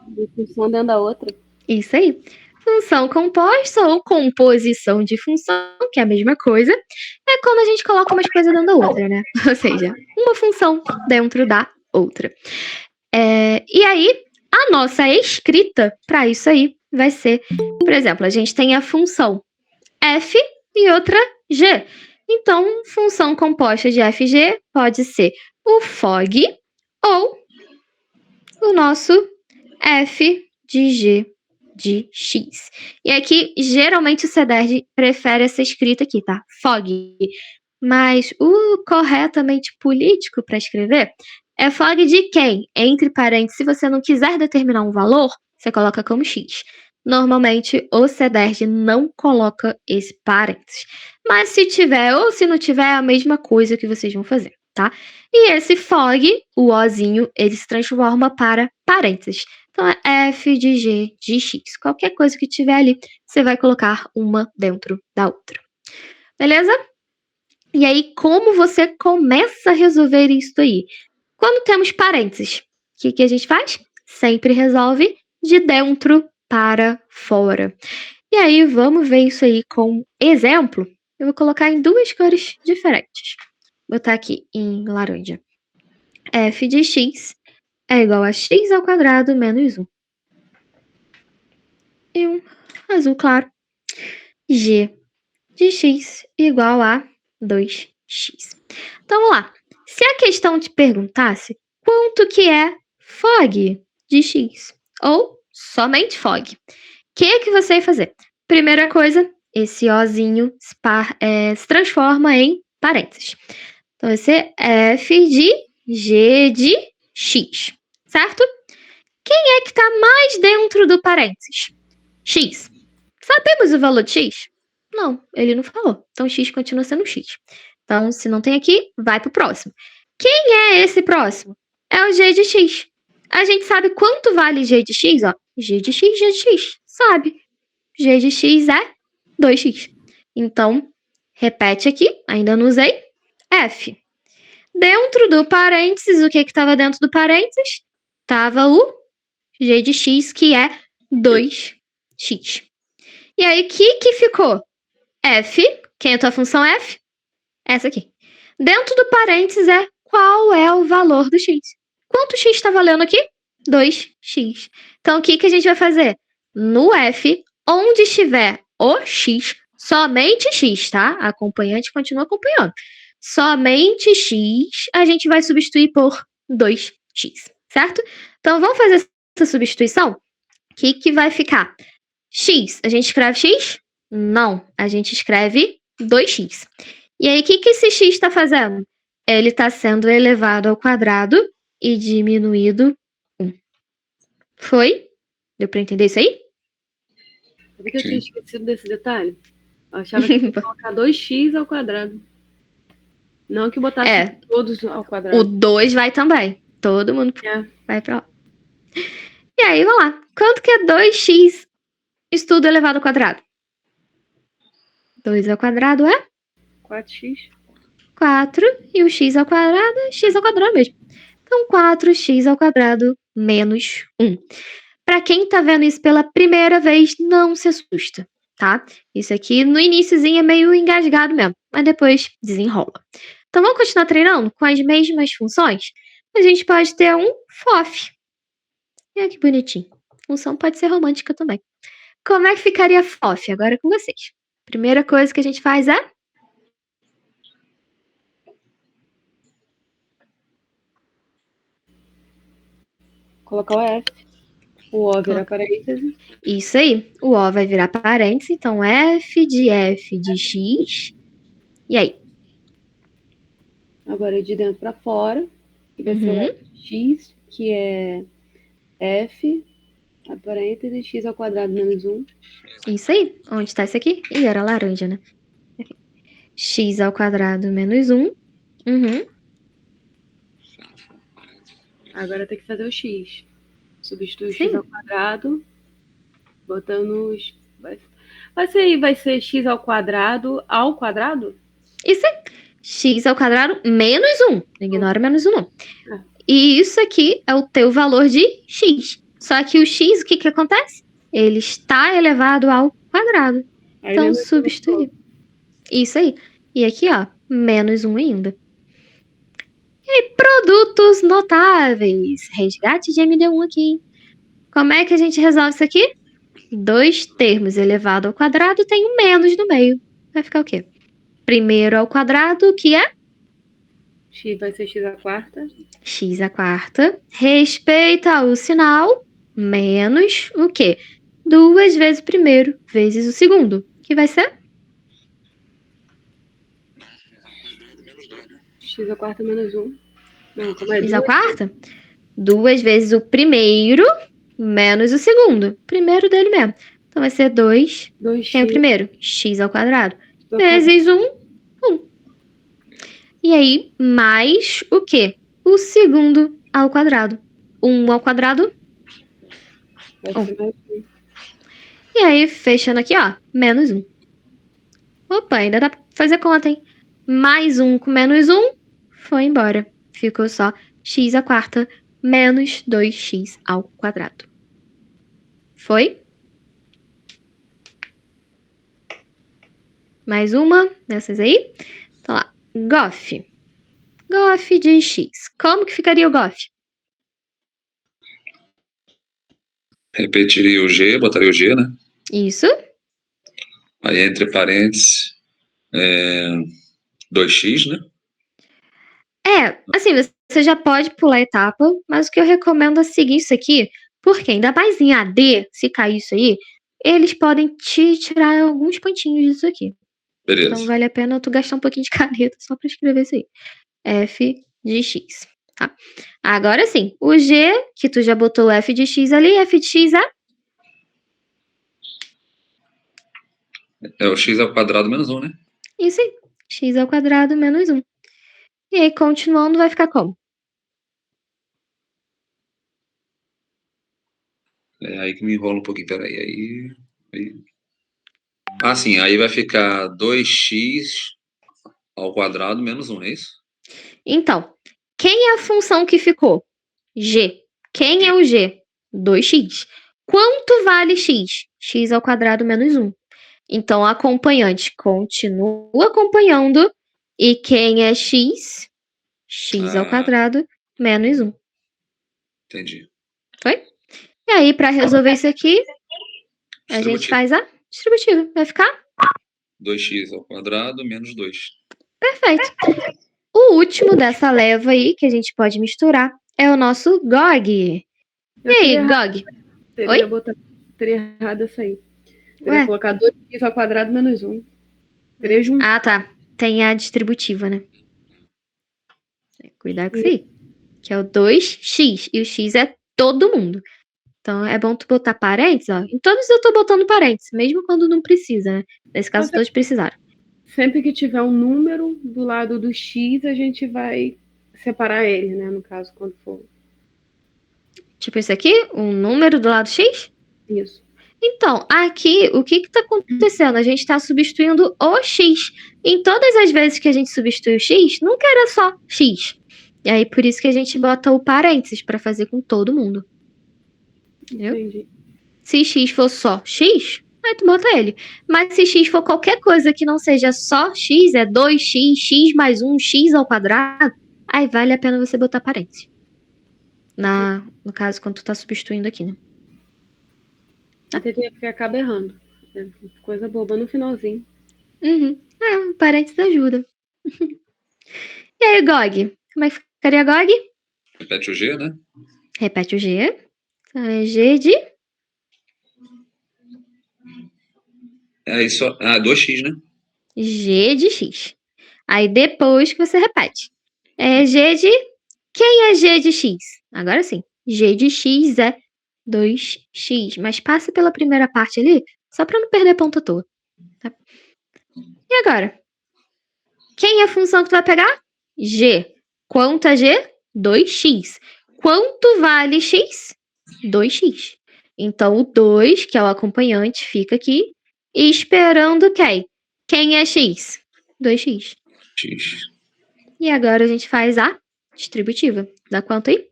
Speaker 3: De função dentro da outra.
Speaker 1: Isso aí. Função composta ou composição de função, que é a mesma coisa, é quando a gente coloca umas coisas dentro da outra, né? Ou seja, uma função dentro da outra. E aí, a nossa escrita para isso aí vai ser, por exemplo, a gente tem a função f e outra g. Então, função composta de f e g pode ser o fog ou o nosso f de g de x. E aqui, geralmente, o CEDARD prefere essa escrita aqui, tá? Fog. Mas o corretamente político para escrever é fog de quem? Entre parênteses, se você não quiser determinar um valor, você coloca como x. Normalmente, o CEDARD não coloca esse parênteses. Mas se tiver ou se não tiver, é a mesma coisa que vocês vão fazer, tá? E esse fog, o ozinho, ele se transforma para parênteses. Então, é f de g de x. Qualquer coisa que tiver ali, você vai colocar uma dentro da outra. Beleza? E aí, como você começa a resolver isso aí? Quando temos parênteses, o que a gente faz? Sempre resolve de dentro para fora. E aí, vamos ver isso aí com exemplo. Eu vou colocar em duas cores diferentes. Vou botar aqui em laranja. F de x é igual a x ao quadrado menos 1. E um azul claro. G de x igual a 2x. Então, vamos lá. Se a questão te perguntasse quanto que é fog de x, ou somente fog, o que você vai fazer? Primeira coisa, esse ozinho se transforma em parênteses. Então, vai ser f de g de x, certo? Quem é que está mais dentro do parênteses? X. Sabemos o valor de x? Não, ele não falou. Então, x continua sendo x. Então, se não tem aqui, vai para o próximo. Quem é esse próximo? É o g de x. A gente sabe quanto vale g de x? Ó, g de x, g de x. Sabe. G de x é 2x. Então, repete aqui, ainda não usei, f. Dentro do parênteses, o que estava dentro do parênteses? Estava o g de x, que é 2x. E aí, o que ficou? F, quem é a tua função f? Essa aqui. Dentro do parênteses é qual é o valor do x. Quanto x está valendo aqui? 2x. Então, o que a gente vai fazer? No f, onde estiver o x, somente x, tá? A acompanhante continua acompanhando. Somente x, a gente vai substituir por 2x, certo? Então, vamos fazer essa substituição? O que vai ficar? X, a gente escreve x? Não, a gente escreve 2x. E aí, o que esse x está fazendo? Ele está sendo elevado ao quadrado e diminuído 1. Foi? Deu para entender isso aí?
Speaker 3: Sabe que eu tinha esquecido desse detalhe? Eu achava que ia colocar 2x ao quadrado. Não que botasse todos ao quadrado.
Speaker 1: O 2 vai também. Todo mundo vai para lá. E aí, vamos lá. Quanto que é 2x estudo elevado ao quadrado? 2 ao quadrado é?
Speaker 3: 4x.
Speaker 1: 4 e o x ao quadrado é x ao quadrado mesmo. Então, 4x ao quadrado menos 1. Para quem tá vendo isso pela primeira vez, não se assusta, tá? Isso aqui no iniciozinho é meio engasgado mesmo, mas depois desenrola. Então, vamos continuar treinando com as mesmas funções? A gente pode ter um FOF. Olha que bonitinho. Função pode ser romântica também. Como é que ficaria FOF? Agora é com vocês. Primeira coisa que a gente faz é...
Speaker 3: Colocar o F. O O virar parênteses.
Speaker 1: Isso aí. O O vai virar parênteses. Então, f de x. E aí?
Speaker 3: Agora de dentro para fora. Que vai ser o F de x, que é F, a parênteses, x ao quadrado menos 1.
Speaker 1: Isso aí. Onde está isso aqui? Ih, era laranja, né? X ao quadrado menos 1.
Speaker 3: Agora tem que fazer o x. Substitui o x ao quadrado, botando os... Vai ser x ao quadrado
Speaker 1: Isso aí. X ao quadrado menos 1. Ignora menos 1. E isso aqui é o teu valor de x. Só que o x, o que acontece? Ele está elevado ao quadrado. Então, substituir. Isso aí. E aqui, ó, menos 1 ainda. E aí, produtos notáveis. Resgate de MD1 aqui. Como é que a gente resolve isso aqui? 2 termos elevado ao quadrado tem um menos no meio. Vai ficar o quê? Primeiro ao quadrado, que é?
Speaker 3: X vai ser x à quarta.
Speaker 1: X à quarta. Respeita o sinal, menos o quê? 2 vezes o primeiro, vezes o segundo. Que vai ser?
Speaker 3: X à quarta menos 1. Não, como é?
Speaker 1: X à quarta? 2 vezes o primeiro, menos o segundo. Primeiro dele mesmo. Então, vai ser 2. Quem é o primeiro? X ao quadrado. Vezes 1, 1. E aí, mais o quê? O segundo ao quadrado. 1 ao quadrado.
Speaker 3: Vai ser mais 1.
Speaker 1: E aí, fechando aqui, ó, menos 1. Opa, ainda dá pra fazer conta, hein? Mais 1 com menos 1, foi embora. Ficou só x à quarta menos 2x ao quadrado. Foi? Mais uma dessas aí. Então lá, GOF. GOF de x. Como que ficaria o GOF?
Speaker 2: Repetiria o G, botaria o G, né?
Speaker 1: Isso.
Speaker 2: Aí entre parênteses, 2x, né?
Speaker 1: Assim, você já pode pular a etapa, mas o que eu recomendo é seguir isso aqui, porque ainda mais em AD, se cair isso aí, eles podem te tirar alguns pontinhos disso aqui.
Speaker 2: Beleza.
Speaker 1: Então vale a pena tu gastar um pouquinho de caneta só para escrever isso aí. F de x, tá? Agora sim, o G, que tu já botou o F de x ali, F de x é?
Speaker 2: É o x ao quadrado menos 1, né?
Speaker 1: Isso aí, x ao quadrado menos 1. E aí, continuando, vai ficar como?
Speaker 2: É aí que me enrola um pouquinho, peraí. Aí... Sim, aí vai ficar 2x ao quadrado menos 1, é isso?
Speaker 1: Então, quem é a função que ficou? G. Quem é o G? 2x. Quanto vale x? X ao quadrado menos 1. Então, a acompanhante continua acompanhando. E quem é x? X ao quadrado menos 1.
Speaker 2: Entendi.
Speaker 1: Foi? E aí, para resolver isso aqui, a gente faz a distributiva. Vai ficar?
Speaker 2: 2x ao quadrado menos 2.
Speaker 1: Perfeito. O último dessa leva aí, que a gente pode misturar, é o nosso GOG. E aí, GOG?
Speaker 3: Teria errado essa aí. Teria colocar 2x ao quadrado menos 1. Teria junto.
Speaker 1: Ah, tá. Tem a distributiva, né? Cuidado com isso aí. Que é o 2x. E o x é todo mundo. Então, é bom tu botar parênteses, ó. Em todos eu tô botando parênteses, mesmo quando não precisa, né? Nesse caso, todos precisaram.
Speaker 3: Sempre que tiver um número do lado do x, a gente vai separar ele, né? No caso, quando for.
Speaker 1: Tipo isso aqui? Um número do lado x?
Speaker 3: Isso.
Speaker 1: Então, aqui, o que tá acontecendo? A gente está substituindo o x. Em todas as vezes que a gente substitui o x, nunca era só x. E aí, por isso que a gente bota o parênteses para fazer com todo mundo. Entendeu?
Speaker 3: Entendi.
Speaker 1: Se x for só x, aí tu bota ele. Mas se x for qualquer coisa que não seja só x, é 2x, x mais 1, x ao quadrado, aí vale a pena você botar parênteses. No caso, quando tu tá substituindo aqui, né?
Speaker 3: Porque acaba errando. É coisa boba no finalzinho.
Speaker 1: Um parênteses ajuda. E aí, GOG? Como é que ficaria GOG?
Speaker 2: Repete o G, né?
Speaker 1: Repete o G. Então, é G de...
Speaker 2: É isso. 2x, né?
Speaker 1: G de X. Aí, depois que você repete. É G de... Quem é G de X? Agora sim. G de X é 2x. Mas passe pela primeira parte ali, só para não perder ponto à toa. Tá? E agora? Quem é a função que tu vai pegar? G. Quanto é G? 2x. Quanto vale x? 2x. Então, o 2, que é o acompanhante, fica aqui. Esperando quem? Quem é x? 2x.
Speaker 2: X.
Speaker 1: E agora a gente faz a distributiva. Dá quanto aí?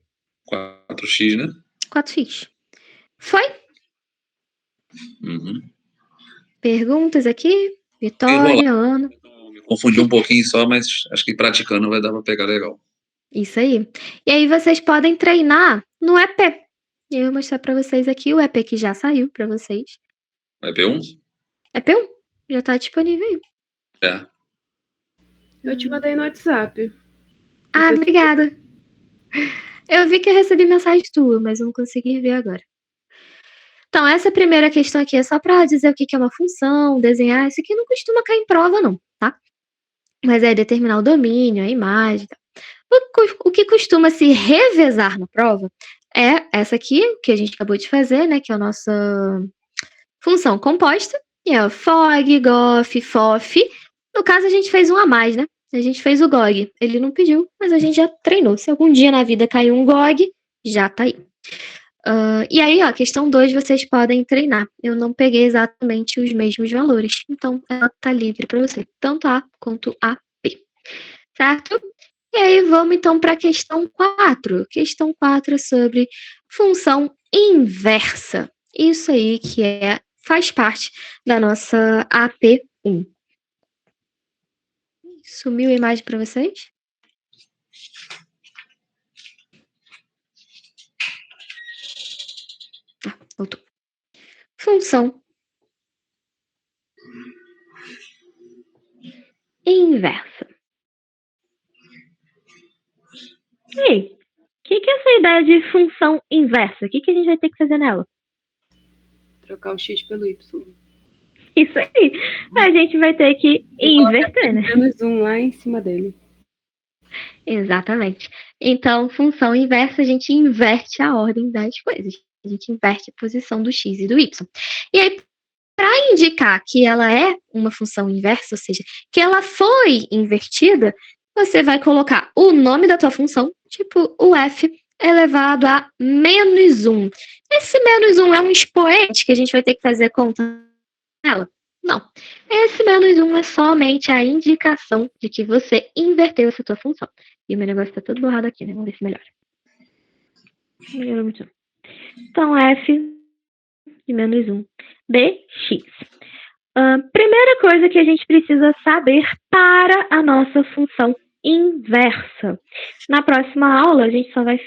Speaker 2: 4x, né?
Speaker 1: 4x. Foi?
Speaker 2: Uhum.
Speaker 1: Perguntas aqui? Vitória, Ana.
Speaker 2: Me confundi um pouquinho só, mas acho que praticando vai dar para pegar legal.
Speaker 1: Isso aí. E aí vocês podem treinar no EP. Eu vou mostrar para vocês aqui o EP que já saiu para vocês.
Speaker 2: EP1?
Speaker 1: EP1. Já tá disponível aí.
Speaker 2: É.
Speaker 3: Eu te mandei no WhatsApp.
Speaker 1: Obrigada. Eu vi que eu recebi mensagem tua, mas eu não consegui ver agora. Então, essa primeira questão aqui é só para dizer o que é uma função, desenhar. Isso aqui não costuma cair em prova, não, tá? Mas é determinar o domínio, a imagem. Tá? O que costuma se revezar na prova é essa aqui, que a gente acabou de fazer, né? Que é a nossa função composta. E é o FOG, GOF, FOF. No caso, a gente fez um a mais, né? A gente fez o GOG. Ele não pediu, mas a gente já treinou. Se algum dia na vida cair um GOG, já tá aí. E aí, ó, questão 2, vocês podem treinar. Eu não peguei exatamente os mesmos valores. Então, ela tá livre para você. Tanto A quanto AP. Certo? E aí, vamos então para a questão 4. Questão 4 é sobre função inversa. Isso aí que faz parte da nossa AP1. Sumiu a imagem para vocês? Voltou. Função inversa. E aí, o que é essa ideia de função inversa? O que a gente vai ter que fazer nela?
Speaker 3: Trocar o x pelo y.
Speaker 1: Isso aí. A gente vai ter que inverter, né?
Speaker 3: Menos 1 lá em cima dele.
Speaker 1: Exatamente. Então, função inversa, a gente inverte a ordem das coisas. A gente inverte a posição do x e do y. E aí, para indicar que ela é uma função inversa, ou seja, que ela foi invertida, você vai colocar o nome da tua função, tipo o f elevado a menos 1. Esse menos 1 é um expoente que a gente vai ter que fazer conta nela. Não. Esse -1 é somente a indicação de que você inverteu essa tua função. E o meu negócio tá todo borrado aqui, né? Vamos ver se melhora. Melhorou muito. Então, f de -1 dx. Primeira coisa que a gente precisa saber para a nossa função inversa. Na próxima aula, a gente só vai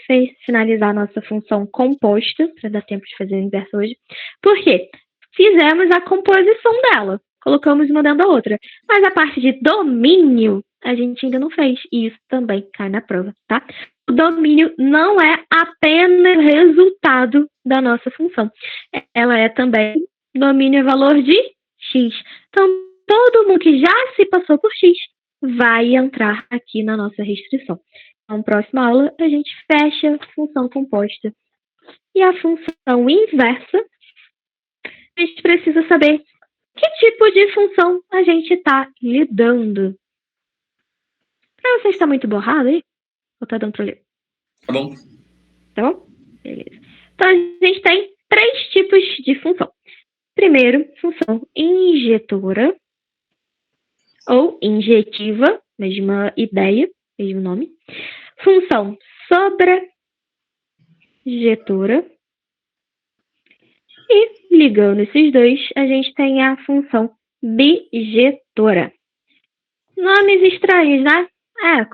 Speaker 1: finalizar a nossa função composta, para dar tempo de fazer o inverso hoje. Por quê? Fizemos a composição dela, colocamos uma dentro da outra. Mas a parte de domínio, a gente ainda não fez. E isso também cai na prova, tá? O domínio não é apenas resultado da nossa função. Ela é também domínio é valor de x. Então, todo mundo que já se passou por x vai entrar aqui na nossa restrição. Na próxima aula, a gente fecha a função composta. E a função inversa, a gente precisa saber que tipo de função a gente está lidando. Para você está muito borrado aí? Ou tá dando para ler?
Speaker 2: Tá bom.
Speaker 1: Tá bom? Beleza. Então, a gente tem 3 tipos de função. Primeiro, função injetora ou injetiva, mesma ideia, mesmo nome. Função sobrejetora. E, ligando esses dois, a gente tem a função bijetora. Nomes estranhos, né?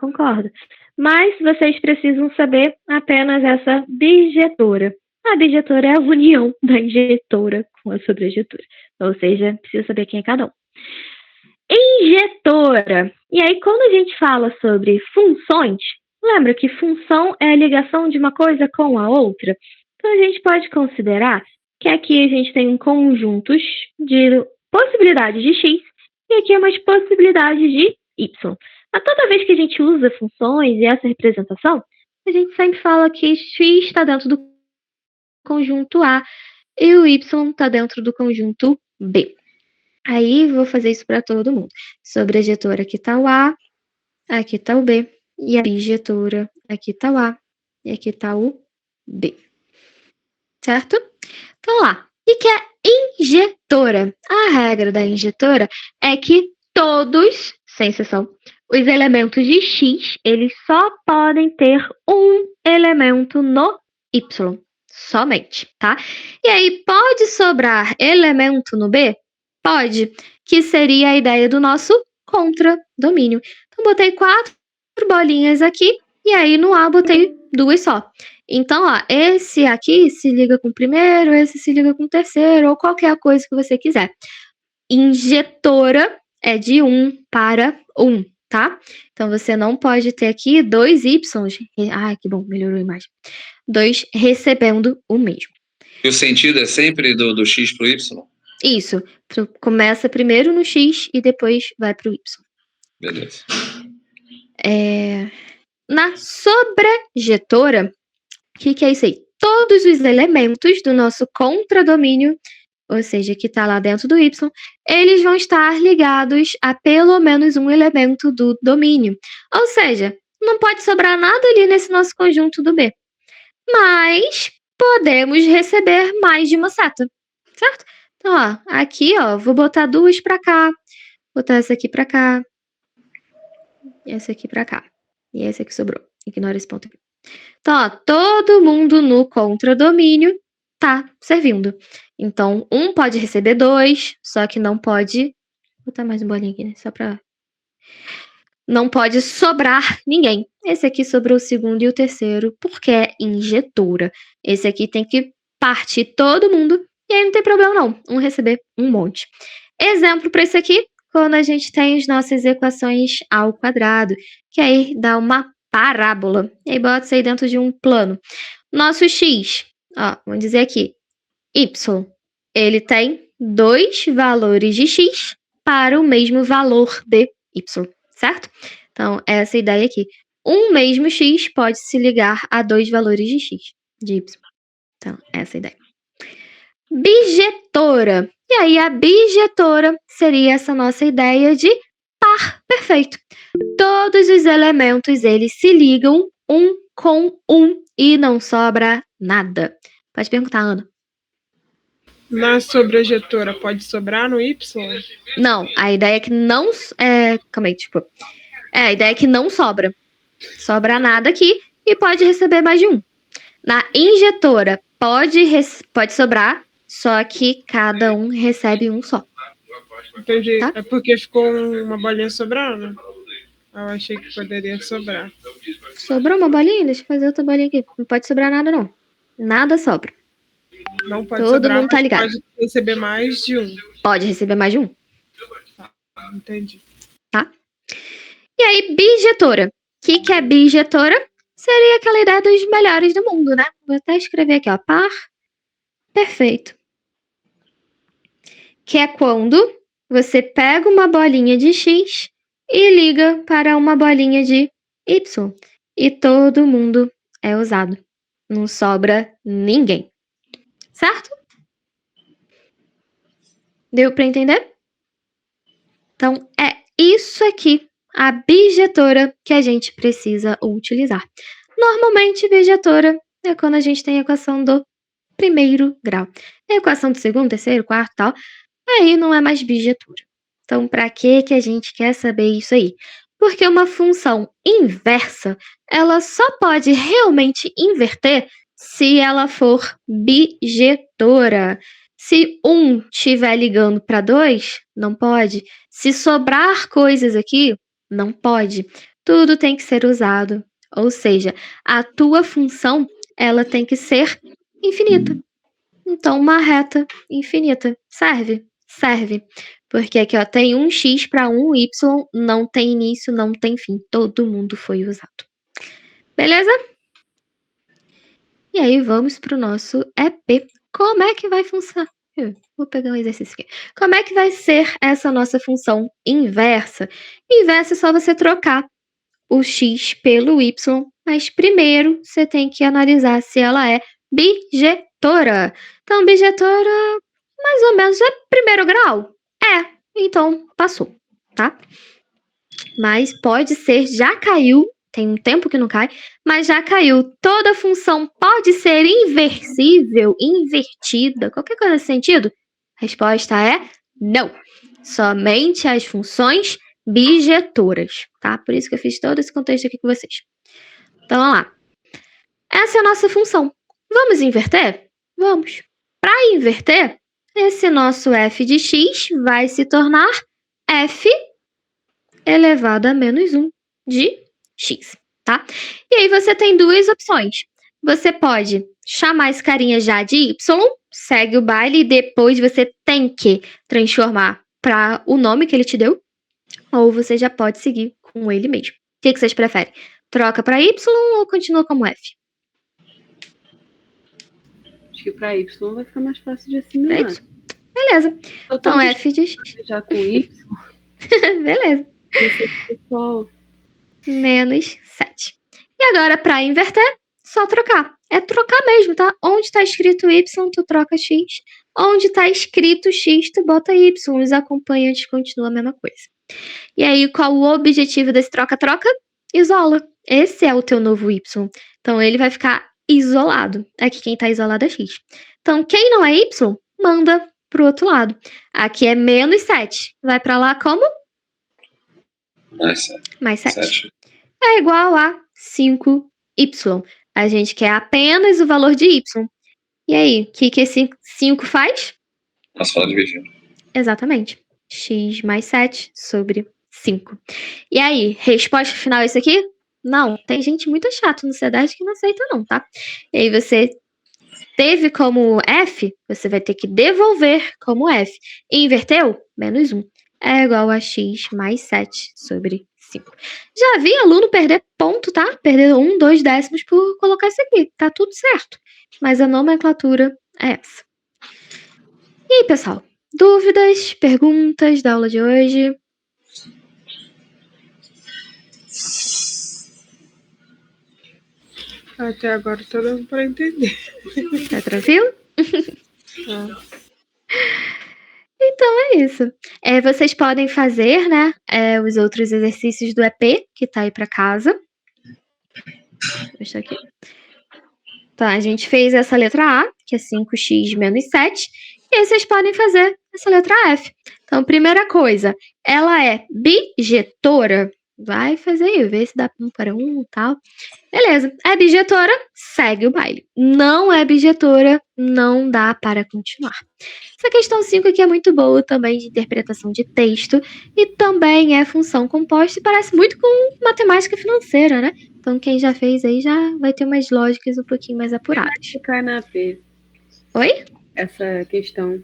Speaker 1: Concordo. Mas vocês precisam saber apenas essa bijetora. A bijetora é a união da injetora com a sobrejetora. Ou seja, precisa saber quem é cada um. Injetora. E aí, quando a gente fala sobre funções, lembra que função é a ligação de uma coisa com a outra? Então, a gente pode considerar que aqui a gente tem conjuntos de possibilidades de x e aqui é umas possibilidades de y. Mas toda vez que a gente usa funções e essa representação, a gente sempre fala que x está dentro do conjunto A e o y está dentro do conjunto B. Aí, vou fazer isso para todo mundo. Sobrejetora, aqui está o A, aqui está o B. E a bijetora, aqui está o A e aqui está o B. Certo? Então, lá. O que é injetora? A regra da injetora é que todos, sem exceção, os elementos de x, eles só podem ter um elemento no y. Somente, tá? E aí, pode sobrar elemento no B? Pode, que seria a ideia do nosso contradomínio. Então, botei 4 bolinhas aqui, e aí no A botei 2 só. Então, ó, esse aqui se liga com o primeiro, esse se liga com o terceiro, ou qualquer coisa que você quiser. Injetora é de 1 para 1, tá? Então, você não pode ter aqui 2 y. Ai, que bom, melhorou a imagem. 2 recebendo o mesmo.
Speaker 2: E o sentido é sempre do x para o y?
Speaker 1: Isso. Começa primeiro no x e depois vai para o y.
Speaker 2: Beleza.
Speaker 1: Na sobrejetora, o que é isso aí? Todos os elementos do nosso contradomínio, ou seja, que está lá dentro do y, eles vão estar ligados a pelo menos um elemento do domínio. Ou seja, não pode sobrar nada ali nesse nosso conjunto do B. Mas podemos receber mais de uma seta, certo? Então, ó, aqui, ó, vou botar 2 para cá, botar essa aqui para cá, essa aqui para cá, e essa aqui sobrou. Ignora esse ponto aqui. Então, ó, todo mundo no contradomínio tá servindo. Então, um pode receber 2, só que não pode... Vou botar mais um bolinho aqui, né? Só pra... Não pode sobrar ninguém. Esse aqui sobrou o segundo e o terceiro, porque é injetora. Esse aqui tem que partir todo mundo, e aí não tem problema não, um receber um monte. Exemplo para isso aqui, quando a gente tem as nossas equações ao quadrado, que aí dá uma parábola. E aí bota isso aí dentro de um plano. Nosso x, ó, vamos dizer aqui, y, ele tem 2 valores de x para o mesmo valor de y, certo? Então, essa ideia aqui. Um mesmo x pode se ligar a 2 valores de x, de y. Então, essa é a ideia. Bijetora. E aí, a bijetora seria essa nossa ideia de par perfeito. Todos os elementos, eles se ligam um com um e não sobra nada. Pode perguntar, Ana.
Speaker 4: Na sobrejetora pode sobrar no Y?
Speaker 1: Não, a ideia é que não... calma aí, tipo... a ideia é que não sobra. Sobra nada aqui e pode receber mais de um. Na injetora pode sobrar, só que cada um recebe um só.
Speaker 4: Entendi.
Speaker 1: Tá?
Speaker 4: É porque ficou uma bolinha sobrando? Eu achei que poderia sobrar.
Speaker 1: Sobrou uma bolinha? Deixa eu fazer outra bolinha aqui. Não pode sobrar nada, não. Nada sobra.
Speaker 4: Não pode
Speaker 1: Todo
Speaker 4: sobrar,
Speaker 1: mundo tá
Speaker 4: mas
Speaker 1: ligado.
Speaker 4: pode receber mais de um.
Speaker 1: Pode receber mais de um.
Speaker 4: Entendi.
Speaker 1: Tá? E aí, bijetora. O que é bijetora? Seria aquela ideia dos melhores do mundo, né? Vou até escrever aqui, ó. Par perfeito. Que é quando você pega uma bolinha de X e liga para uma bolinha de Y. E todo mundo é usado. Não sobra ninguém. Certo? Deu para entender? Então, é isso aqui, a bijetora que a gente precisa utilizar. Normalmente, bijetora é quando a gente tem a equação do primeiro grau. A equação do segundo, terceiro, quarto, tal, aí não é mais bijetora. Então, para que a gente quer saber isso aí? Porque uma função inversa, ela só pode realmente inverter se ela for bijetora. Se 1 estiver ligando para 2, não pode. Se sobrar coisas aqui, não pode. Tudo tem que ser usado. Ou seja, a tua função, ela tem que ser infinita. Então, uma reta infinita. Serve? Serve. Porque aqui, ó, tem um x para um y, não tem início, não tem fim. Todo mundo foi usado. Beleza? E aí, vamos para o nosso EP. Como é que vai funcionar? Vou pegar um exercício aqui. Como é que vai ser essa nossa função inversa? Inversa é só você trocar o x pelo y, mas primeiro você tem que analisar se ela é bijetora. Então, bijetora, mais ou menos, é primeiro grau? É, então passou, tá? Mas pode ser, já caiu, tem um tempo que não cai, mas já caiu. Toda função pode ser inversível, invertida, qualquer coisa nesse sentido? A resposta é não. Somente as funções bijetoras, tá? Por isso que eu fiz todo esse contexto aqui com vocês. Então, vamos lá. Essa é a nossa função. Vamos inverter? Vamos. Para inverter, esse nosso f de x vai se tornar f elevado a menos 1 de x, tá? E aí você tem duas opções. Você pode chamar esse carinha já de y, segue o baile e depois você tem que transformar para o nome que ele te deu, ou você já pode seguir com ele mesmo. O que vocês preferem? Troca para y ou continua como f?
Speaker 3: Acho que para y vai ficar mais fácil de assimilar.
Speaker 1: Beleza. Então, f de x.
Speaker 3: Já com y.
Speaker 1: Beleza.
Speaker 3: Pessoal.
Speaker 1: Menos 7. E agora, para inverter, só trocar. É trocar mesmo, tá? Onde está escrito y, tu troca x. Onde está escrito x, tu bota y. Os acompanhantes continuam a mesma coisa. E aí, qual o objetivo desse troca-troca? Isola. Esse é o teu novo y. Então, ele vai ficar isolado. Aqui quem está isolado é x. Então, quem não é y, manda pro outro lado. Aqui é menos 7. Vai para lá como? Mais 7. É igual a 5y. A gente quer apenas o valor de y. E aí, o que esse 5 faz?
Speaker 2: Nós falamos dividindo.
Speaker 1: Exatamente. X mais 7 sobre 5. E aí, resposta final é isso aqui? Não, tem gente muito chata no C10 que não aceita não, tá? E aí você teve como f, você vai ter que devolver como f. E inverteu? Menos 1. É igual a x mais 7 sobre 5. Já vi aluno perder ponto, tá? Perder 1, 2 décimos por colocar isso aqui. Tá tudo certo. Mas a nomenclatura é essa. E aí, pessoal? Dúvidas, perguntas da aula de hoje?
Speaker 4: Até agora tô dando para entender.
Speaker 1: Tá tranquilo? Então é isso. Vocês podem fazer, né, os outros exercícios do EP, que tá aí para casa. Deixa aqui. Tá, a gente fez essa letra A, que é 5x menos 7. E aí vocês podem fazer essa letra F. Então, primeira coisa, ela é bijetora? Vai fazer aí, vê se dá 1 para 1 e tal. Beleza. É bijetora? Segue o baile. Não é bijetora? Não dá para continuar. Essa questão 5 aqui é muito boa também, de interpretação de texto. E também é função composta e parece muito com matemática financeira, né? Então, quem já fez aí já vai ter umas lógicas um pouquinho mais apuradas.
Speaker 3: Cai na AP.
Speaker 1: Oi?
Speaker 3: Essa questão.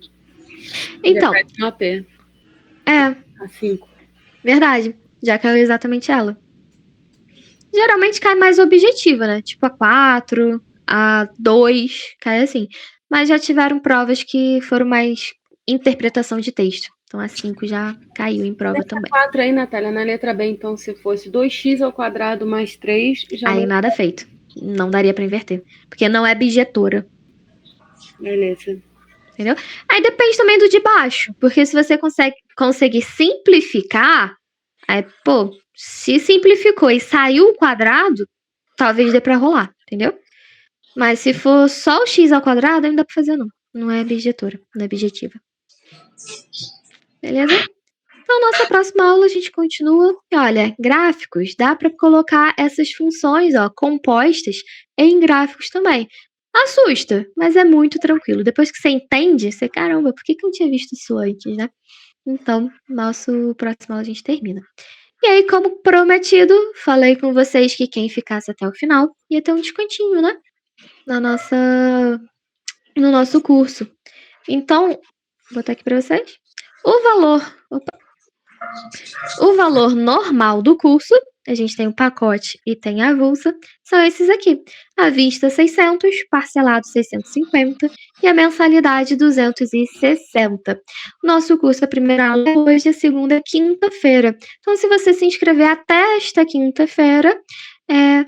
Speaker 1: Então.
Speaker 3: Já cai na AP.
Speaker 1: É.
Speaker 3: A 5.
Speaker 1: Verdade. Já caiu exatamente ela. Geralmente cai mais objetiva, né? Tipo a 4, a 2, cai assim. Mas já tiveram provas que foram mais interpretação de texto. Então a 5 já caiu em prova também.
Speaker 3: 4 aí, Natália, na letra B, então, se fosse 2x² mais 3, já
Speaker 1: aí nada feito. Não daria pra inverter. Porque não é bijetora.
Speaker 3: Beleza.
Speaker 1: Entendeu? Aí depende também do de baixo. Porque se você conseguir simplificar, aí, pô, se simplificou e saiu o quadrado, talvez dê pra rolar, entendeu? Mas se for só o x ao quadrado, aí não dá pra fazer, não. Não é bijetora, não é bijetiva. Beleza? Então, nossa próxima aula a gente continua. E olha, gráficos, dá pra colocar essas funções, ó, compostas em gráficos também. Assusta, mas é muito tranquilo. Depois que você entende, você, caramba, por que eu não tinha visto isso antes, né? Então, nosso próximo aula a gente termina. E aí, como prometido, falei com vocês que quem ficasse até o final ia ter um descontinho, né? No nosso curso. Então, vou botar aqui para vocês. O valor normal do curso, a gente tem o pacote e tem a avulsa, são esses aqui. À vista 600, parcelado 650 e a mensalidade 260. Nosso curso, a primeira aula é hoje, a segunda é quinta-feira. Então, se você se inscrever até esta quinta-feira,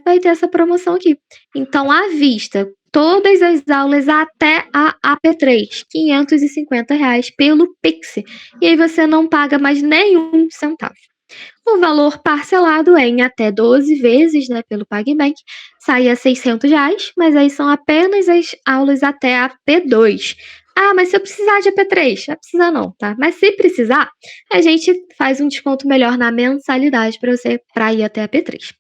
Speaker 1: vai ter essa promoção aqui. Então, à vista, todas as aulas até a AP3, R$550 pelo Pix. E aí você não paga mais nenhum centavo. O valor parcelado é em até 12 vezes, né, pelo PagBank, sai a R$600, mas aí são apenas as aulas até a AP2. Ah, mas se eu precisar de AP3? Não precisa não, tá? Mas se precisar, a gente faz um desconto melhor na mensalidade para você para ir até a AP3.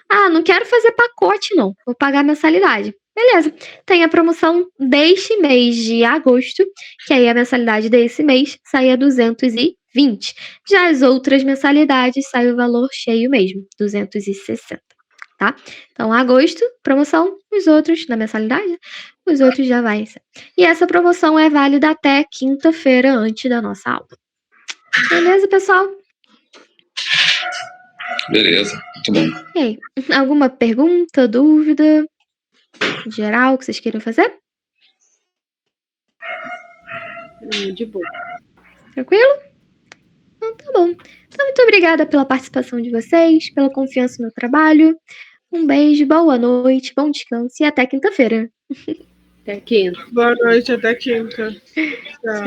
Speaker 1: Ah, não quero fazer pacote não, vou pagar mensalidade. Beleza, tem a promoção deste mês de agosto, que aí a mensalidade desse mês sai a 220. Já as outras mensalidades sai o valor cheio mesmo, 260, tá? Então, agosto, promoção, os outros na mensalidade, os outros já vai. E essa promoção é válida até quinta-feira, antes da nossa aula. Beleza, pessoal?
Speaker 2: Beleza, muito bom.
Speaker 1: E aí, alguma pergunta, dúvida geral que vocês queiram fazer?
Speaker 3: De boa.
Speaker 1: Tranquilo? Então, tá bom. Então, muito obrigada pela participação de vocês, pela confiança no meu trabalho. Um beijo, boa noite, bom descanso e até quinta-feira.
Speaker 3: Até quinta.
Speaker 4: Boa noite, até quinta. Tchau.